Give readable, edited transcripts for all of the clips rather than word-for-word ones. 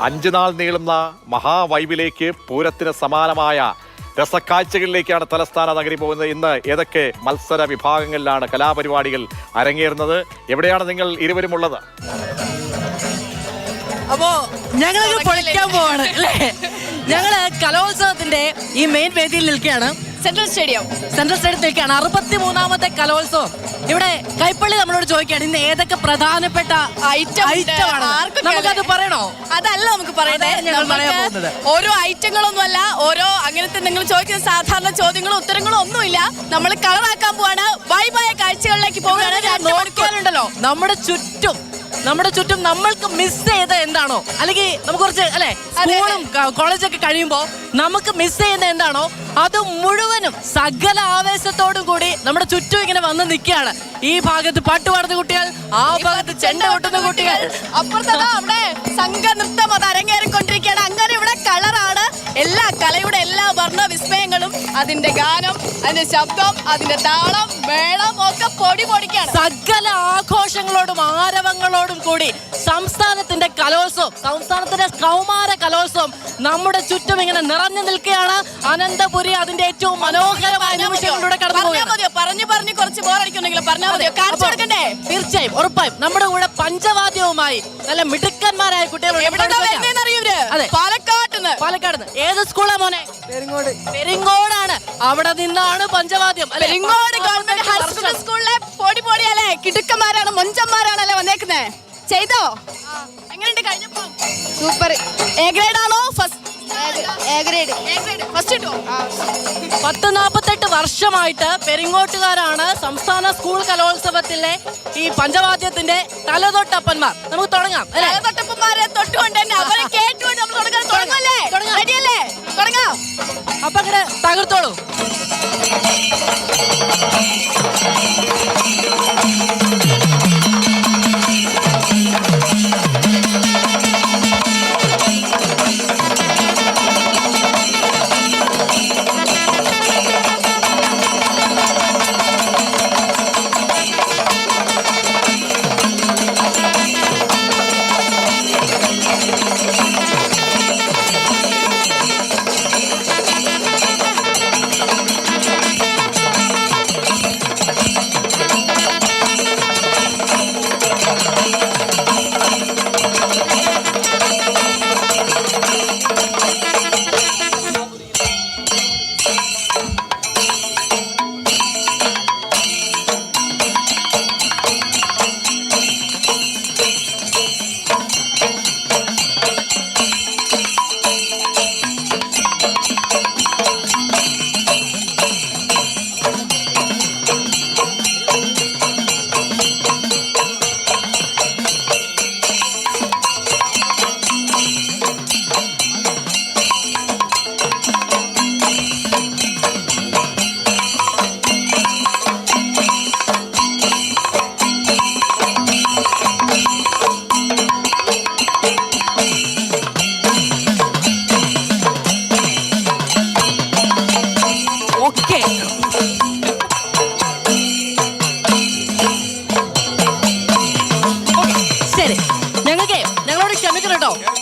5 നാൾ നീളുന്ന മഹാവൈബിലേക്ക് പൂരത്തിന് സമാനമായ രസക്കാഴ്ചകളിലേക്കാണ് തലസ്ഥാന നഗരി പോകുന്നത്. ഇന്ന് ഏതൊക്കെ മത്സര വിഭാഗങ്ങളിലാണ് കലാപരിപാടികൾ അരങ്ങേറുന്നത്? എവിടെയാണ് നിങ്ങൾ ഇരുവരും ഉള്ളത്? അപ്പോ ഞങ്ങളൊരു പൊളിക്കാൻ പോവാണ് അല്ലേ? ഞങ്ങള് കലോത്സവത്തിന്റെ ഈ മെയിൻ വേദിയിൽ നിൽക്കുകയാണ്. സെൻട്രൽ സ്റ്റേഡിയത്തിൽ നിൽക്കുകയാണ്. 63ാമത്തെ കലോത്സവം. ഇവിടെ കൈപ്പള്ളി നമ്മളോട് ചോദിക്കുകയാണ് ഇന്ന് ഏതൊക്കെ പ്രധാനപ്പെട്ട ഐറ്റമാണ്. നമുക്കത് പറയണോ? അതല്ല നമുക്ക് പറയണ്ടേ. ഓരോ ഐറ്റങ്ങളൊന്നും അല്ല, ഓരോ അങ്ങനത്തെ നിങ്ങൾ ചോദിക്കുന്ന സാധാരണ ചോദ്യങ്ങളും ഉത്തരങ്ങളും ഒന്നുമില്ല. നമ്മൾ കളറാക്കാൻ പോവാണ്. വൈബായ കാഴ്ചകളിലേക്ക് പോവുകയാണ്. നോക്കിയാലുണ്ടല്ലോ നമ്മുടെ ചുറ്റും നമ്മൾക്ക് മിസ് ചെയ്ത എന്താണോ, അല്ലെങ്കിൽ നമുക്ക് കുറച്ച് അല്ലെ സ്കൂളും കോളേജൊക്കെ കഴിയുമ്പോ നമുക്ക് മിസ് ചെയ്യുന്ന എന്താണോ അത് മുഴുവനും സകല ആവേശത്തോടും കൂടി നമ്മുടെ ചുറ്റും ഇങ്ങനെ വന്ന് നിൽക്കുകയാണ്. ഈ ഭാഗത്ത് പാട്ടുപാടുന്ന കുട്ടികൾ, ആ ഭാഗത്ത് ചെണ്ട കൊട്ടുന്ന കുട്ടികൾ, അപ്പുറത്തതാ അവിടെ സംഘനൃത്തം അത് അരങ്ങേറിക്കൊണ്ടിരിക്കുകയാണ്. അങ്ങനെ ഇവിടെ കളറാണ്. എല്ലാ കലയുടെ എല്ലാ വർണ്ണ വിസ്മയങ്ങളും, അതിന്റെ ഗാനം, അതിന്റെ ശബ്ദം, അതിന്റെ താളം, മേളം ഒക്കെ പൊടിക്കാണ്. സകല ആഘോഷങ്ങളോടും ആരവങ്ങളോടും കൂടി സംസ്ഥാനത്തിന്റെ കലോത്സവം, സംസ്ഥാനത്തിന്റെ കൗമാര കലോത്സവം നമ്മുടെ ചുറ്റും ഇങ്ങനെ നിറഞ്ഞു നിൽക്കുകയാണ്. അനന്തപുരി അതിന്റെ ഏറ്റവും മനോഹരമായ നിമിഷങ്ങളിലൂടെ കടന്നു പോവുകയാണ്. പറഞ്ഞു കുറച്ച് ബോറടിക്കുന്നെങ്കിൽ പറഞ്ഞാൽ മതിയോ? കാണിച്ചു കൊടുക്കണ്ടേ? തീർച്ചയായും, ഉറപ്പായും. നമ്മുടെ കൂടെ പഞ്ചവാദ്യവുമായി നല്ല മിടുക്കന്മാരായ കുട്ടികൾ. പാലക്കാട്. ഏത് സ്കൂളാ മോനെ? പെരിങ്ങോടാണ്. അവിടെ നിന്നാണ് പഞ്ചവാദ്യം. പെരിങ്ങോട് ഗവൺമെന്റ് ഹയർ സെക്കൻഡറി സ്കൂളിലെ പൊടിയല്ലേ, കിടുക്കന്മാരാണ്, മൊഞ്ചന്മാരാണല്ലേ വന്നേക്കുന്നേ. ചെയ്തോ? എങ്ങനെയുണ്ട് കഴിഞ്ഞപ്പോ? സൂപ്പർ. എ ഗ്രേഡ് ആണോ? ഫസ്റ്റ് 48 വർഷമായിട്ട് പെരിങ്ങോട്ടുകാരാണ് സംസ്ഥാന സ്കൂൾ കലോത്സവത്തിലെ ഈ പഞ്ചവാദ്യത്തിന്റെ തലതൊട്ടപ്പന്മാർ. നമുക്ക് തുടങ്ങാം. തലതൊട്ടപ്പന്മാരെ തൊട്ടുകൊണ്ട് തന്നെ അവരെ കേട്ടുകൊണ്ട് നമ്മൾ തുടങ്ങല്ലേ? റെഡിയല്ലേ? തുടങ്ങാം. അപ്പൊ അങ്ങനെ തകർത്തോളൂ.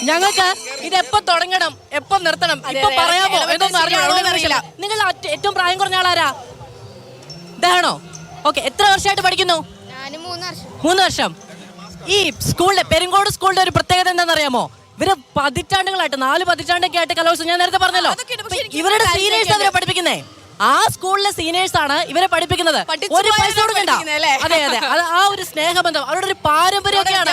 ഞങ്ങൾക്ക് ഇത് എപ്പോ തുടങ്ങണം, എപ്പോ നിർത്തണം, ഇപ്പൊ പറയാമോ എന്നൊന്നും അറിയില്ല. നിങ്ങൾ ഏറ്റവും പ്രായം കുറഞ്ഞ ആളാരാ? ഇതാണോ? ഓക്കെ. എത്ര വർഷമായിട്ട് പഠിക്കുന്നു? 3 വർഷം. ഈ സ്കൂളിലെ പെരിങ്ങോട് സ്കൂളിന്റെ ഒരു പ്രത്യേകത എന്താണെന്നറിയാമോ? ഇവര് പതിറ്റാണ്ടുകളായിട്ട് 4 പതിറ്റാണ്ടൊക്കെ ആയിട്ട് കലോത്സവം, ഞാൻ നേരത്തെ പറഞ്ഞല്ലോ, ഇവരുടെ സീനിയേഴ്സ് അവരെ പഠിപ്പിക്കുന്നേ. ആ സ്കൂളിലെ സീനിയേഴ്സ് ആണ് ഇവരെ പഠിപ്പിക്കുന്നത്. ഒരു പൈസ കൊടുക്കണ്ട. അതെ, അത് ആ ഒരു സ്നേഹബന്ധം, അവരുടെ ഒരു പാരമ്പര്യമൊക്കെയാണ്.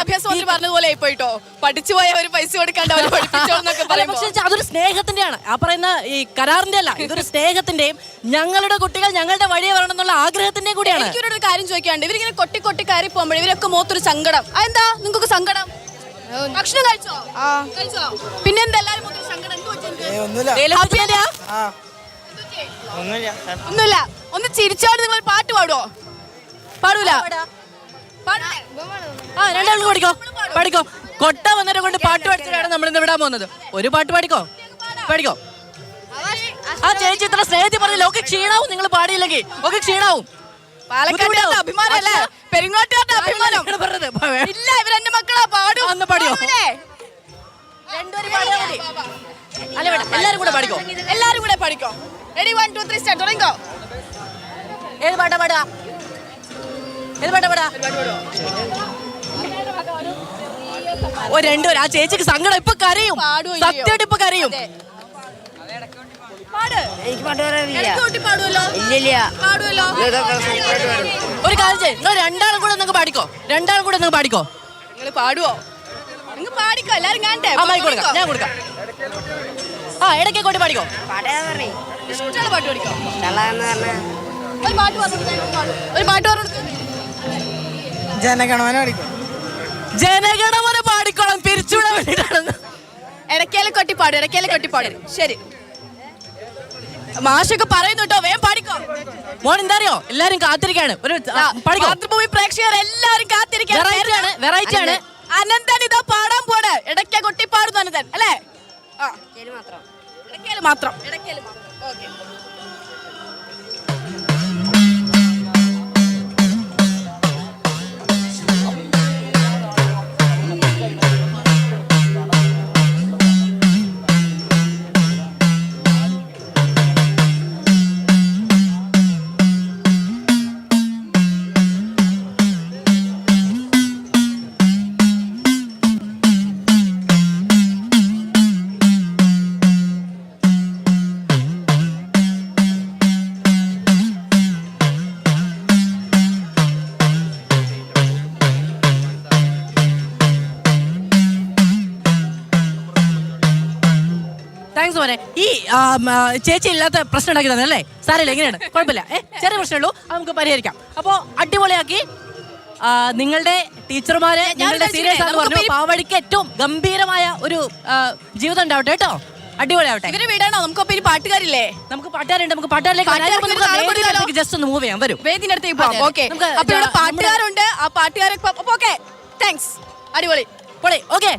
പറഞ്ഞതുപോലെ പോയിട്ടോ, പഠിച്ചു പോയ ഒരു പൈസ കൊടുക്കാണ്ട് അവരെ പഠിപ്പിച്ചോന്നൊക്കെ പറയും. പക്ഷെ അതൊരു സ്നേഹത്തിന്റെയാണ്. ആ പറയുന്ന ഈ കരാറിന്റെ അല്ല, ഇതൊരു സ്നേഹത്തിന്റെയും ഞങ്ങളുടെ കുട്ടികൾ ഞങ്ങളുടെ വഴിയെ വരണം എന്നുള്ള ആഗ്രഹത്തിന്റെ കൂടിയാണ്. എനിക്കൊരു കാര്യം ചോദിക്കാണ്ട്, ഇവരിങ്ങനെ കൊട്ടി കയറി പോകുമ്പോൾ ഇവരൊക്കെ മുഖത്തൊരു സങ്കടം. അതെന്താ നിങ്ങൾക്ക് സങ്കടം? ഭക്ഷണം കഴിച്ചോ? പിന്നെന്താ എല്ലാരും സങ്കടം? ഒന്നുമില്ല. ഒന്ന് ചിരിച്ചോണ്ട് നിങ്ങൾ പാട്ട് പാടുവോ? പാടൂല. രണ്ടാളും പഠിക്കോ. കൊട്ട വന്നവരെ കൊണ്ട് പാട്ട് പഠിച്ചിട്ടാണ് നമ്മൾ ഇന്ന് വിടാൻ പോകുന്നത്. ഒരു പാട്ട് പഠിക്കോ. ആ ചേച്ചി ഇത്ര സ്നേഹത്തിൽ പറഞ്ഞില്ല. ഒക്കെ ക്ഷീണാവും നിങ്ങൾ പാടിയില്ലെങ്കിൽ. ഒക്കെ ക്ഷീണാവും. പാലക്കാട് അഭിമാനല്ലേ? പെരിങ്ങോട്ടുകാരുടെ അഭിമാനം. ഇല്ല, ഇവരെന്റെ മക്കളാ. പാടും. ഒന്ന് പാടിയോ? രണ്ടുപേരും പാടിയാ മതി. അല്ല വേണ്ട, എല്ലാരും കൂടെ പാടിക്കോ. എല്ലാരും കൂടെ പഠിക്കോ. Ready 1 2 3 start. തുടങ്ങിക്കോ. ഏത് പാട്ടാ പാടുക? ഏത് പാട്ടാ പാടുക? ഓ രണ്ടുപേരും. ആ ചേച്ചിക്ക് സങ്കടം ഇപ്പൊ കരയും. സത്യമായിട്ട് ഇപ്പൊ കരയും. പാട്. എനിക്ക് പാട്ട് പറയാറില്ല. ഇടയ്ക്ക് കൂട്ടി പാടുമല്ലോ. ഇല്ലില്ല. പാടുമല്ലോ. ഒരു കാര്യം ചെയ്യ്, നിങ്ങൾ രണ്ടാളും കൂടെ നിങ്ങൾക്ക് പാടിക്കോ. രണ്ടാളും കൂടെ നിങ്ങൾക്ക് പാടിക്കോ. നിങ്ങൾ പാടുവോ? നിങ്ങൾ പാടിക്കോ. എല്ലാരും കാണട്ടെ. ആ മൈക്ക് കൊടുക്കാം, ഞാൻ കൊടുക്കാം. ആ ഇടയ്ക്ക് കൂട്ടി പാടിക്കോ. പാട്ട് പറയും. ഇഷ്ടമുള്ള പാട്ട് പഠിക്കോ. തള്ളാന്ന് പറഞ്ഞ ഒരു പാട്ട് പറഞ്ഞു. ഒരു പാട്ട് പറഞ്ഞു. ജനഗണമന പഠിക്കും. ജനഗണമന പാടിക്കോളാം. പിരിച്ചുവിടാൻ വേണ്ടിട്ടാണ്. ഇടയ്ക്കേലെ കൊട്ടിപ്പാട്. ഇടയ്ക്കേലെ കൊട്ടിപ്പാട്. ശരി. മാഷൊക്കെ പറയുന്നു കേട്ടോ. വേഗം പാടിക്കോ. മോൻ എന്താ അറിയോ, എല്ലാരും കാത്തിരിക്കാണ്. ഒരു പാടിക്കോ. മാതൃഭൂമി പ്രേക്ഷകർ എല്ലാരും കാത്തിരിക്കാണ്. വെറൈറ്റി ആണ്. അനന്തൻ ഇതാ പാടാൻ പോണ്. ഇടയ്ക്ക കൊട്ടിപ്പാടുന്നു അനന്തൻ അല്ലേ? ആ മാത്രം. ഇടയ്ക്കേല് മാത്രം. ഇടയ്ക്കേല് മാത്രം. ഓക്കെ. താങ്ക്സ് മോനെ. ഈ ചേച്ചി ഇല്ലാത്ത പ്രശ്നം ഉണ്ടാക്കി തന്നല്ലേ? സാരമില്ല, എങ്ങനെയാണ്, കുഴപ്പമില്ല. ചെറിയ പ്രശ്നമുള്ളൂ, അത് നമുക്ക് പരിഹരിക്കാം. അപ്പോ അടിപൊളിയാക്കി. നിങ്ങളുടെ ടീച്ചർമാരെ നിങ്ങളുടെ സീരിയസ് ആണെന്ന് പറഞ്ഞു. പാവടിക്ക് ഏറ്റവും ഗംഭീരമായ ഒരു ജീവിതം ഉണ്ടാവട്ടെ കേട്ടോ. അടിപൊളിയാവട്ടെ. ഇവര് വിടണോ? നമുക്കൊപ്പം ഇനി പാട്ടുകാരില്ലേ? നമുക്ക് പാട്ടുകാരുണ്ട്. നമുക്ക് പാട്ടുകാരിലേക്ക് ജസ്റ്റ് ഒന്ന് മൂവ് ചെയ്യാൻ വരും. വേദിന്റെ അടുത്തേക്ക് പോവാം. ഓക്കെ. അപ്പൊ ഇവിടെ പാട്ടുകാരുണ്ട്. ആ പാട്ടുകാരെ ഓക്കെ. താങ്ക്സ്. അടിപൊളി. ഓക്കെ.